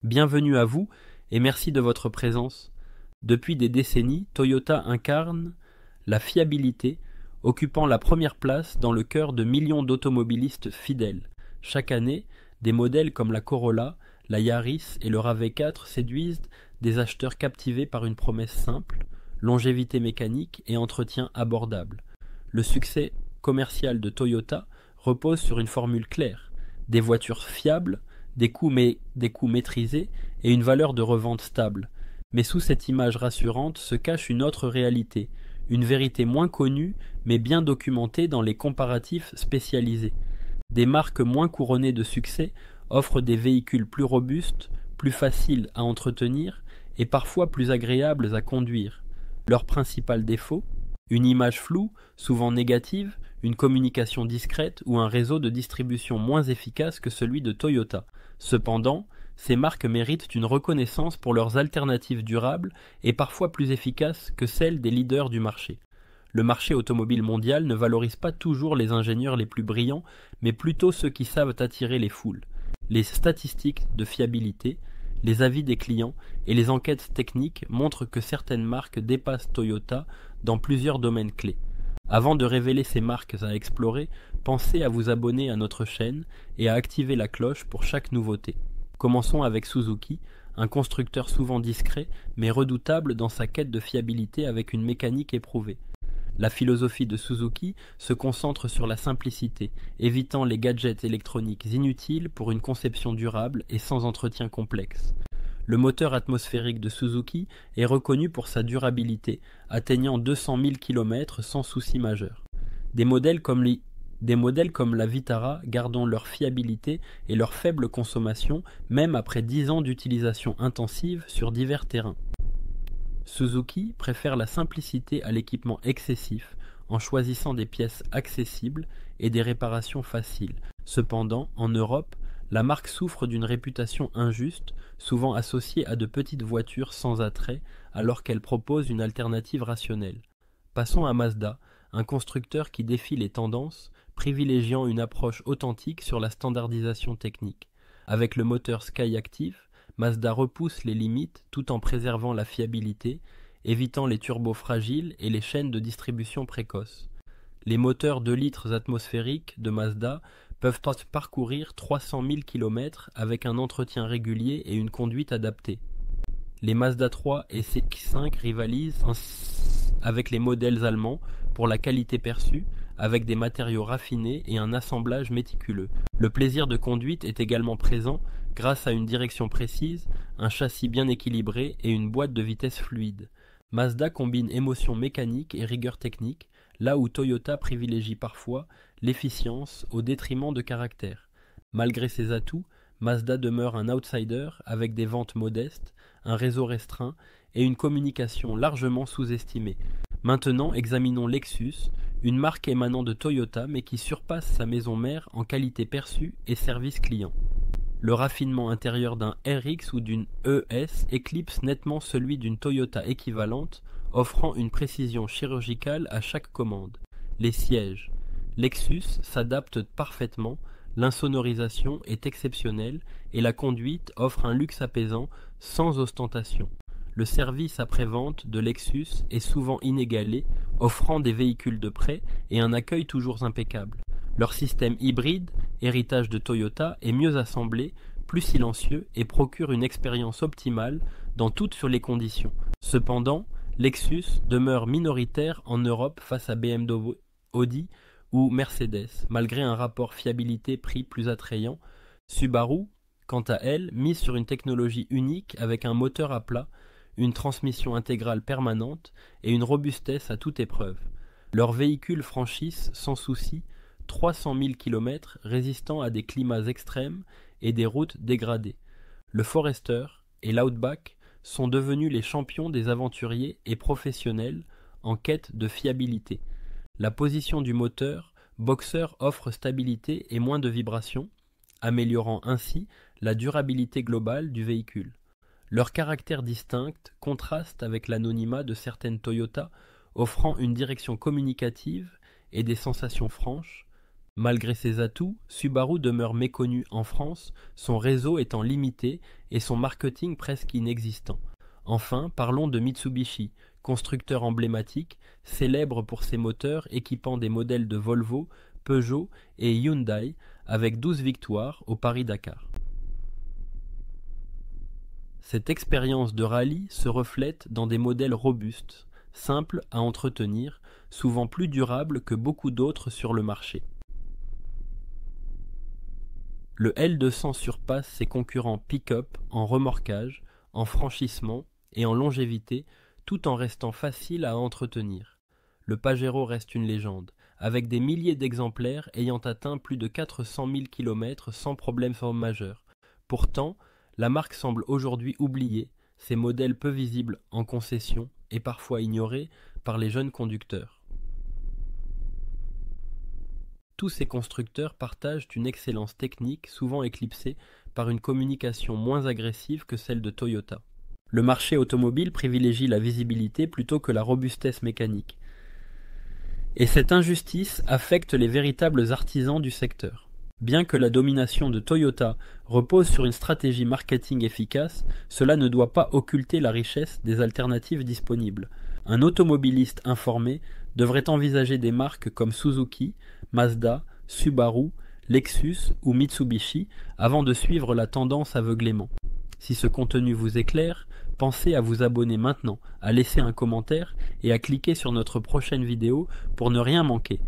Bienvenue à vous et merci de votre présence. Depuis des décennies, Toyota incarne la fiabilité, occupant la première place dans le cœur de millions d'automobilistes fidèles. Chaque année, des modèles comme la Corolla, la Yaris et le RAV4 séduisent des acheteurs captivés par une promesse simple, longévité mécanique et entretien abordable. Le succès commercial de Toyota repose sur une formule claire, des voitures fiables, des coûts maîtrisés et une valeur de revente stable. Mais sous cette image rassurante se cache une autre réalité, une vérité moins connue mais bien documentée dans les comparatifs spécialisés. Des marques moins couronnées de succès offrent des véhicules plus robustes, plus faciles à entretenir et parfois plus agréables à conduire. Leur principal défaut, une image floue, souvent négative, une communication discrète ou un réseau de distribution moins efficace que celui de Toyota. Cependant, ces marques méritent une reconnaissance pour leurs alternatives durables et parfois plus efficaces que celles des leaders du marché. Le marché automobile mondial ne valorise pas toujours les ingénieurs les plus brillants, mais plutôt ceux qui savent attirer les foules. Les statistiques de fiabilité, les avis des clients et les enquêtes techniques montrent que certaines marques dépassent Toyota dans plusieurs domaines clés. Avant de révéler ces marques à explorer, pensez à vous abonner à notre chaîne et à activer la cloche pour chaque nouveauté. Commençons avec Suzuki, un constructeur souvent discret mais redoutable dans sa quête de fiabilité avec une mécanique éprouvée. La philosophie de Suzuki se concentre sur la simplicité, évitant les gadgets électroniques inutiles pour une conception durable et sans entretien complexe. Le moteur atmosphérique de Suzuki est reconnu pour sa durabilité, atteignant 200 000 km sans souci majeur. Des modèles comme la Vitara gardent leur fiabilité et leur faible consommation, même après 10 ans d'utilisation intensive sur divers terrains. Suzuki préfère la simplicité à l'équipement excessif, en choisissant des pièces accessibles et des réparations faciles. Cependant, en Europe, la marque souffre d'une réputation injuste, souvent associée à de petites voitures sans attrait, alors qu'elle propose une alternative rationnelle. Passons à Mazda, un constructeur qui défie les tendances, privilégiant une approche authentique sur la standardisation technique. Avec le moteur Skyactiv, Mazda repousse les limites tout en préservant la fiabilité, évitant les turbos fragiles et les chaînes de distribution précoces. Les moteurs 2 litres atmosphériques de Mazda peuvent parcourir 300 000 km avec un entretien régulier et une conduite adaptée. Les Mazda 3 et CX-5 rivalisent avec les modèles allemands pour la qualité perçue, avec des matériaux raffinés et un assemblage méticuleux. Le plaisir de conduite est également présent grâce à une direction précise, un châssis bien équilibré et une boîte de vitesse fluide. Mazda combine émotion mécanique et rigueur technique, là où Toyota privilégie parfois l'efficience au détriment de caractère. Malgré ses atouts, Mazda demeure un outsider avec des ventes modestes, un réseau restreint et une communication largement sous-estimée. Maintenant, examinons Lexus, une marque émanant de Toyota mais qui surpasse sa maison mère en qualité perçue et service client. Le raffinement intérieur d'un RX ou d'une ES éclipse nettement celui d'une Toyota équivalente, offrant une précision chirurgicale à chaque commande. Les sièges. Lexus s'adapte parfaitement, l'insonorisation est exceptionnelle et la conduite offre un luxe apaisant sans ostentation. Le service après-vente de Lexus est souvent inégalé, offrant des véhicules de prêt et un accueil toujours impeccable. Leur système hybride, héritage de Toyota, est mieux assemblé, plus silencieux et procure une expérience optimale dans toutes les conditions. Cependant, Lexus demeure minoritaire en Europe face à BMW, Audi ou Mercedes, malgré un rapport fiabilité-prix plus attrayant. Subaru, quant à elle, mise sur une technologie unique avec un moteur à plat, une transmission intégrale permanente et une robustesse à toute épreuve. Leurs véhicules franchissent sans souci 300 000 km résistant à des climats extrêmes et des routes dégradées. Le Forester et l'Outback sont devenus les champions des aventuriers et professionnels en quête de fiabilité. La position du moteur Boxer offre stabilité et moins de vibrations, améliorant ainsi la durabilité globale du véhicule. Leur caractère distinct contraste avec l'anonymat de certaines Toyota, offrant une direction communicative et des sensations franches, Malgré ses atouts, Subaru demeure méconnu en France, son réseau étant limité et son marketing presque inexistant. Enfin, parlons de Mitsubishi, constructeur emblématique, célèbre pour ses moteurs équipant des modèles de Volvo, Peugeot et Hyundai, avec 12 victoires au Paris-Dakar. Cette expérience de rallye se reflète dans des modèles robustes, simples à entretenir, souvent plus durables que beaucoup d'autres sur le marché. Le L200 surpasse ses concurrents pick-up en remorquage, en franchissement et en longévité, tout en restant facile à entretenir. Le Pajero reste une légende, avec des milliers d'exemplaires ayant atteint plus de 400 000 km sans problème majeur. Pourtant, la marque semble aujourd'hui oubliée, ses modèles peu visibles en concession et parfois ignorés par les jeunes conducteurs. Tous ces constructeurs partagent une excellence technique souvent éclipsée par une communication moins agressive que celle de Toyota. Le marché automobile privilégie la visibilité plutôt que la robustesse mécanique. Et cette injustice affecte les véritables artisans du secteur. Bien que la domination de Toyota repose sur une stratégie marketing efficace, cela ne doit pas occulter la richesse des alternatives disponibles. Un automobiliste informé devrait envisager des marques comme Suzuki, Mazda, Subaru, Lexus ou Mitsubishi avant de suivre la tendance aveuglément. Si ce contenu vous éclaire, pensez à vous abonner maintenant, à laisser un commentaire et à cliquer sur notre prochaine vidéo pour ne rien manquer.